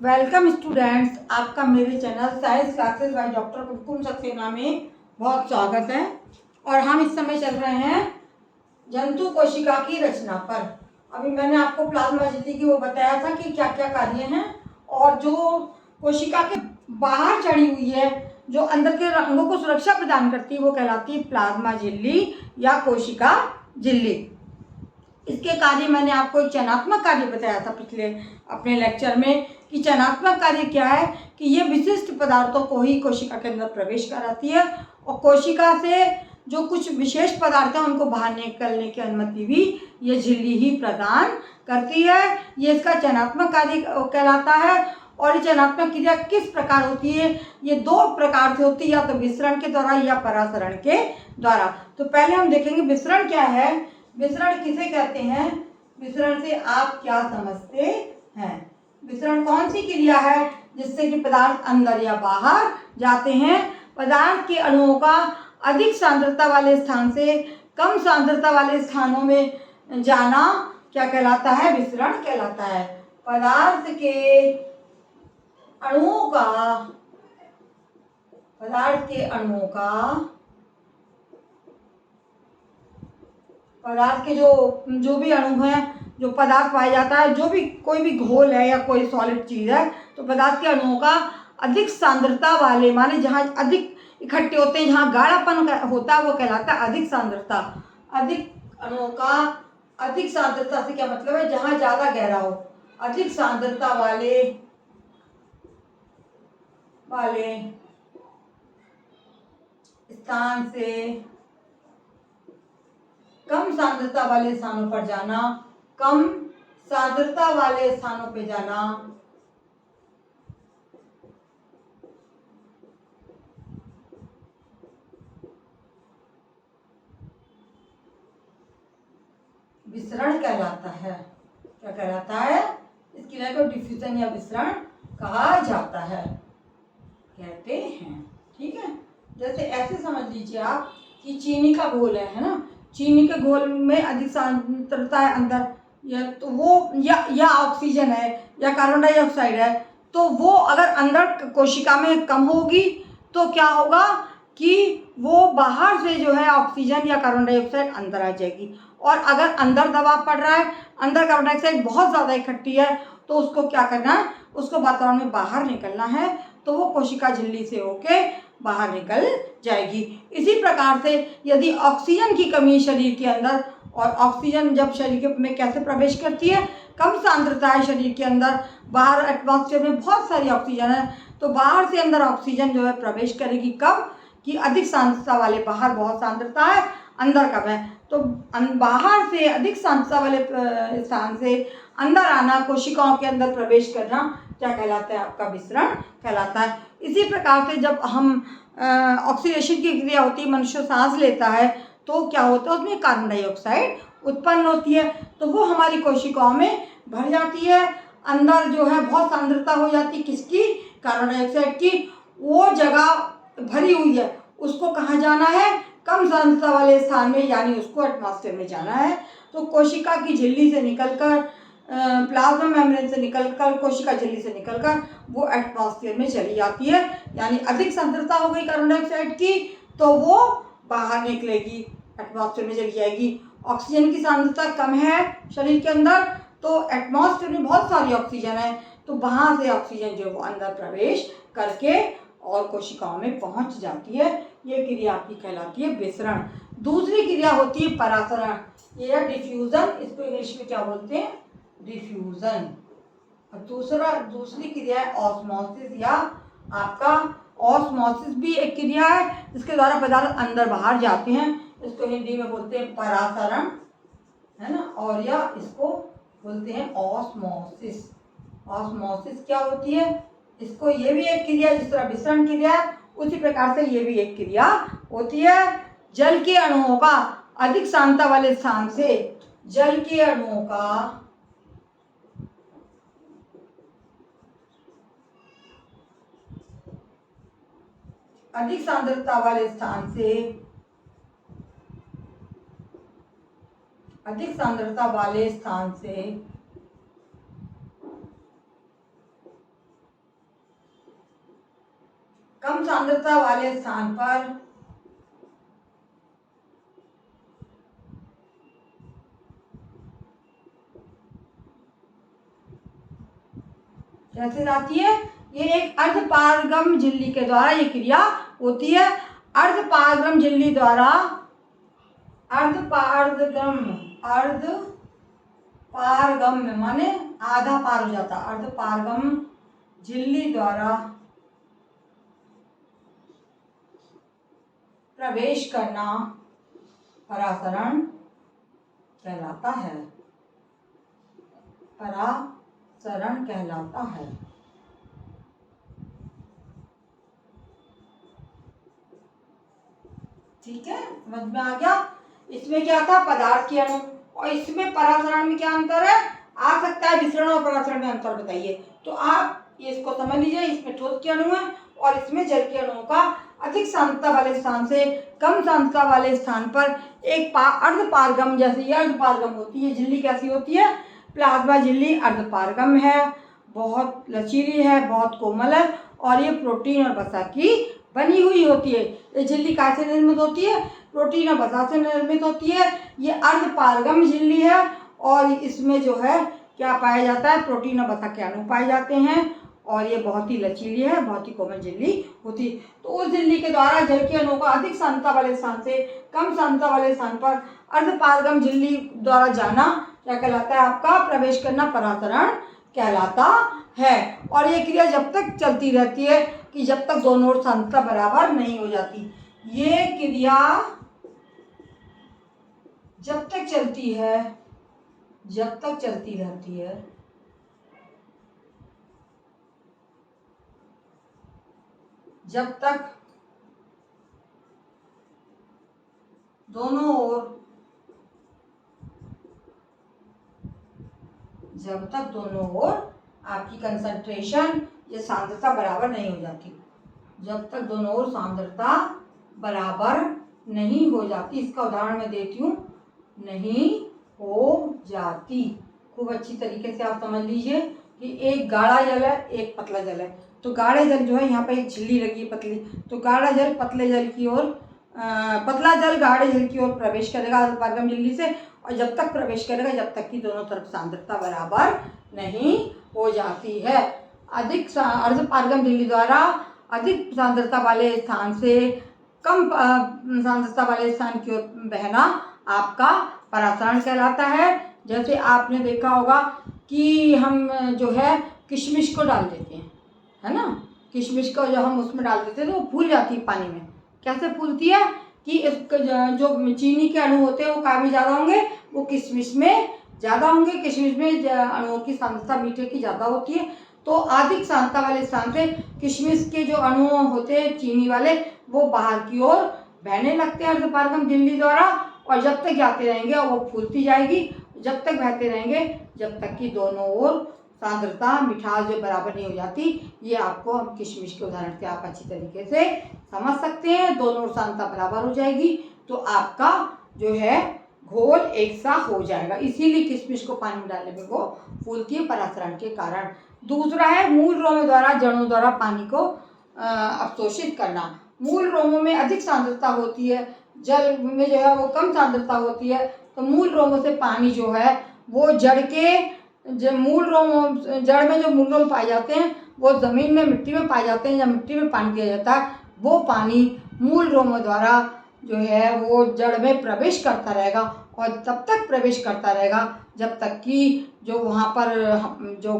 Welcome students, आपका मेरे channel science classes by doctor Kumkum Saxena में बहुत स्वागत है। और हम इस समय चल रहे हैं जंतु कोशिका की रचना पर। अभी मैंने आपको प्लाज्मा झिल्ली की वो बताया था कि क्या क्या कार्य हैं, और जो कोशिका के बाहर चढ़ी हुई है, जो अंदर के अंगों को सुरक्षा प्रदान करती है, वो कहलाती है प्लाज्मा झिल्ली या कोशिका झिल्ली। इसके कार्य मैंने आपको एक चयनात्मक कार्य बताया था पिछले अपने लेक्चर में कि चयनात्मक कार्य क्या है कि ये विशिष्ट पदार्थों को ही कोशिका के अंदर प्रवेश कराती है, और कोशिका से जो कुछ विशेष पदार्थ हैं उनको बाहर निकलने की अनुमति भी ये झिल्ली ही प्रदान करती है। ये इसका चयनात्मक कार्य कहलाता है। और ये चयनात्मक क्रिया किस प्रकार होती है? ये दो प्रकार से होती है, या तो विसरण के द्वारा या परासरण के द्वारा। तो पहले हम देखेंगे विसरण क्या है। विसरण किसे कहते हैं? विसरण से आप क्या समझते हैं? विसरण कौन सी क्रिया है जिससे कि पदार्थ अंदर या बाहर जाते हैं? पदार्थ के अणुओं का अधिक सांद्रता वाले स्थान से कम सांद्रता वाले स्थानों में जाना क्या कहलाता है? विसरण कहलाता है। पदार्थ के अणुओं का पदार्थ के जो भी अणु हैं, जो पदार्थ पाया जाता है, जो भी कोई भी घोल है या कोई सॉलिड चीज़ है, तो पदार्थ के अणुओं का अधिक सांद्रता वाले, माने जहाँ अधिक इकट्ठे होते हैं, जहाँ गाढ़ापन होता है, वो कहलाता है अधिक सांद्रता। अधिक अणुओं का अधिक सांद्रता से क्या मतलब है? जहाँ ज़्यादा गहरा हो। अधिक सांद्रता वाले स्थान से कम सांद्रता वाले स्थानों पर जाना, कम सांद्रता वाले स्थानों पे जाना विसरण कहलाता है। क्या कहलाता है? इस क्रिया को डिफ्यूजन या विसरण कहा जाता है, कहते हैं। ठीक है, जैसे ऐसे समझ लीजिए आप कि चीनी का घोल है ना, चीनी के घोल में अधिक सांद्रता है अंदर, या तो वो या ऑक्सीजन है या कार्बन डाइऑक्साइड है, तो वो अगर अंदर कोशिका में कम होगी तो क्या होगा कि वो बाहर से जो है ऑक्सीजन या कार्बन डाइऑक्साइड अंदर आ जाएगी। और अगर अंदर दबाव पड़ रहा है, अंदर कार्बन डाइऑक्साइड बहुत ज़्यादा इकट्ठी है, तो उसको क्या करना है? उसको वातावरण में बाहर निकलना है, तो वो कोशिका झिल्ली से होके बाहर निकल जाएगी। इसी प्रकार से यदि ऑक्सीजन की कमी शरीर के अंदर, और ऑक्सीजन जब शरीर में कैसे प्रवेश करती है? कम सांद्रता है शरीर के अंदर, बाहर एटमॉस्फेयर में बहुत सारी ऑक्सीजन है, तो बाहर से अंदर ऑक्सीजन जो है प्रवेश करेगी कब? कि अधिक सांद्रता वाले, बाहर बहुत सांद्रता है, अंदर कम है, तो बाहर से अधिक सांद्रता वाले स्थान से अंदर आना, कोशिकाओं के अंदर प्रवेश करना क्या कहलाता है? आपका विसरण कहलाता है। इसी प्रकार से जब हम ऑक्सीडेशन की क्रिया होती है, मनुष्य सांस लेता है, तो क्या होता है? उसमें कार्बन डाइऑक्साइड उत्पन्न होती है, तो वो हमारी कोशिकाओं में भर जाती है। अंदर जो है बहुत सांद्रता हो जाती है, किसकी? कार्बन डाइऑक्साइड की। वो जगह भरी हुई है, उसको कहाँ जाना है? कम सांद्रता वाले स्थान में, यानी उसको एटमॉस्फेयर में जाना है। तो कोशिका की झिल्ली से निकलकर, प्लाज्मा मेम्ब्रेन से निकलकर, कोशिका झिल्ली से निकलकर वो एटमॉस्फेयर में चली जाती है, यानी अधिक सांद्रता हो गई कार्बन डाइऑक्साइड की, तो वो बाहर निकलेगी, एटमॉस्फेयर में चली जाएगी। ऑक्सीजन की सांद्रता कम है शरीर के अंदर, तो एटमॉस्फेयर में बहुत सारी ऑक्सीजन है, तो वहाँ से ऑक्सीजन जो वो अंदर प्रवेश करके और कोशिकाओं में पहुंच जाती है। ये क्रिया आपकी कहलाती है विसरण। दूसरी क्रिया होती है परासरण, ये है डिफ्यूजन। इसको इंग्लिश में क्या बोलते हैं? डिफ्यूजन। और दूसरी क्रिया है ऑस्मोसिस, या आपका ऑस्मोसिस भी एक क्रिया है जिसके द्वारा पदार्थ अंदर बाहर जाते हैं। इसको हिंदी में बोलते हैं परासरण, है ना, और या इसको बोलते हैं ऑस्मोसिस। ऑस्मोसिस क्या होती है? इसको ये भी एक क्रिया, जिस तरह विसरण क्रिया है उसी प्रकार से ये भी एक क्रिया होती है। जल के अणुओं का अधिक सांद्रता वाले स्थान से, जल के अणुओं का अधिक सांद्रता वाले स्थान से, अधिक सांद्रता वाले स्थान से कम सांद्रता वाले स्थान पर कैसे जाती है? ये एक अर्धपारगम झिल्ली के द्वारा ये क्रिया होती है। अर्धपारगम झिल्ली द्वारा अर्धपारगम में माने आधा पार हो जाता। अर्धपारगम झिल्ली द्वारा प्रवेश करना परासरण कहलाता है। परासरण कहलाता है। ठीक है, समझ में आ गया? इसमें क्या था? पदार्थ के अणु, और इसमें परासरण में क्या अंतर है? आ सकता है विसरण और परासरण में अंतर बताइए। तो आप इसको समझ लीजिए, इसमें ठोस के अणु है और इसमें जल के अणुओं का अधिक सांद्रता वाले स्थान से कम सांद्रता वाले स्थान पर एक अर्धपारगम, जैसे ये अर्धपारगम होती है झिल्ली, कैसी होती है? प्लाज्मा झिल्ली अर्धपारगम है, बहुत लचीली है, बहुत कोमल है और ये प्रोटीन और वसा की बनी हुई होती है। ये झिल्ली कैसे निर्मित होती है? प्रोटीन और वसा से निर्मित होती है। ये अर्धपारगम झिल्ली है और इसमें जो है क्या पाया जाता है? प्रोटीन और वसा के अणु पाए जाते हैं और ये बहुत ही लचीली है, बहुत ही कोमल झिल्ली होती है। तो उस झिल्ली के द्वारा जल के अणुओं का अधिक सांद्रता वाले स्थान से कम सांद्रता वाले स्थान पर अर्धपारगम झिल्ली द्वारा जाना क्या कहलाता है? आपका प्रवेश करना परासरण कहलाता है। और ये क्रिया जब तक चलती रहती है कि जब तक दोनों ओर सांद्रता बराबर नहीं हो जाती। ये क्रिया जब तक चलती है, जब तक चलती रहती है, जब तक दोनों ओर आपकी कंसंट्रेशन या सांद्रता बराबर नहीं हो जाती। जब तक दोनों ओर सांद्रता बराबर नहीं हो जाती, इसका उदाहरण मैं देती हूँ, नहीं हो जाती। खूब अच्छी तरीके से आप समझ लीजिए कि एक गाढ़ा जल है, एक पतला जल है। तो गाढ़े जल जो है, यहाँ पे एक झिल्ली लगी है पतली, तो गाढ़ा जल पतले जल की ओर, पतला जल गाढ़े जल की ओर प्रवेश करेगा अर्धपारगम झिल्ली से, और जब तक प्रवेश करेगा जब तक कि दोनों तरफ सांद्रता बराबर नहीं हो जाती है। अधिक अर्धपारगम झिल्ली द्वारा अधिक सांद्रता वाले स्थान से कम सांद्रता वाले स्थान की ओर बहना आपका परासरण कहलाता है। जैसे आपने देखा होगा कि हम जो है किशमिश को डाल देते हैं, है ना? किशमिश को जो हम उसमें डाल देते हैं तो वो फूल जाती है पानी में। कैसे फूलती है? कि जो चीनी के अणु होते हैं वो काफ़ी ज़्यादा होंगे, वो किशमिश में ज़्यादा होंगे। किशमिश में अणुओं की सांद्रता मीठे की ज़्यादा होती है, तो अधिक सांद्रता वाले स्थान से किशमिश के जो अणु होते हैं चीनी वाले, वो बाहर की ओर बहने लगते हैं अर्धपारगम झिल्ली द्वारा, और जब तक जाते रहेंगे और वो फूलती जाएगी, जब तक बहते रहेंगे जब तक कि दोनों ओर सांद्रता मिठास जो बराबर नहीं हो जाती। ये आपको हम किशमिश के उदाहरण से आप अच्छी तरीके से समझ सकते हैं। दोनों ओर सांद्रता बराबर हो जाएगी तो आपका जो है घोल एक सा हो जाएगा, इसीलिए किशमिश को पानी में डालने में वो फूलती है परासरण के कारण। दूसरा है मूल रोमों द्वारा जड़ों द्वारा पानी को अवशोषित करना। मूल रोमों में अधिक सांद्रता होती है, जल में जो है वो कम सांद्रता होती है, तो मूल रोमों से पानी जो है वो जड़ के मूल रोम, जड़ में जो मूल रोम पाए जाते हैं वो ज़मीन में मिट्टी में पाए जाते हैं। जब मिट्टी में पानी दिया जाता है वो पानी मूल रोमों द्वारा जो है वो जड़ में प्रवेश करता रहेगा, और तब तक प्रवेश करता रहेगा जब तक कि जो वहाँ पर जो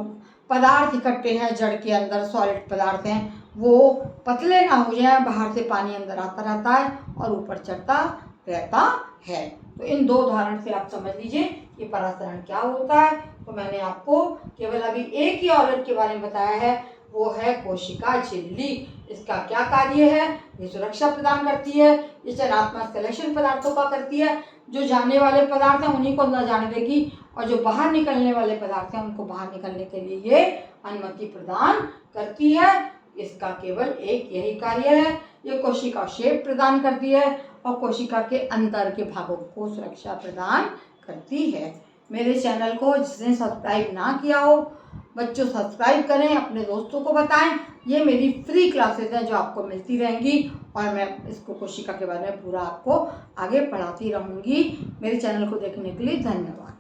पदार्थ इकट्ठे हैं जड़ के अंदर, सॉलिड पदार्थ हैं, वो पतले ना हो जाए। बाहर से पानी अंदर आता रहता है और ऊपर चढ़ता रहता है। तो इन दो उदाहरण से आप समझ लीजिए कि परासरण क्या होता है। तो मैंने आपको केवल अभी एक ही ऑर्गन के बारे में बताया है, वो है कोशिका झिल्ली। इसका क्या कार्य है? ये सुरक्षा प्रदान करती है, ये चयनात्मक सिलेक्शन पदार्थों का करती है। जो जाने वाले पदार्थ हैं उन्हीं को अंदर जाने देगी, और जो बाहर निकलने वाले पदार्थ हैं उनको बाहर निकलने के लिए ये अनुमति प्रदान करती है। इसका केवल एक यही कार्य है। ये कोशिका शेप प्रदान करती है और कोशिका के अंदर के भागों को सुरक्षा प्रदान करती है। मेरे चैनल को जिसने सब्सक्राइब ना किया हो बच्चों सब्सक्राइब करें, अपने दोस्तों को बताएं। ये मेरी फ्री क्लासेस हैं जो आपको मिलती रहेंगी और मैं इसको कोशिका के बारे में पूरा आपको आगे पढ़ाती रहूँगी। मेरे चैनल को देखने के लिए धन्यवाद।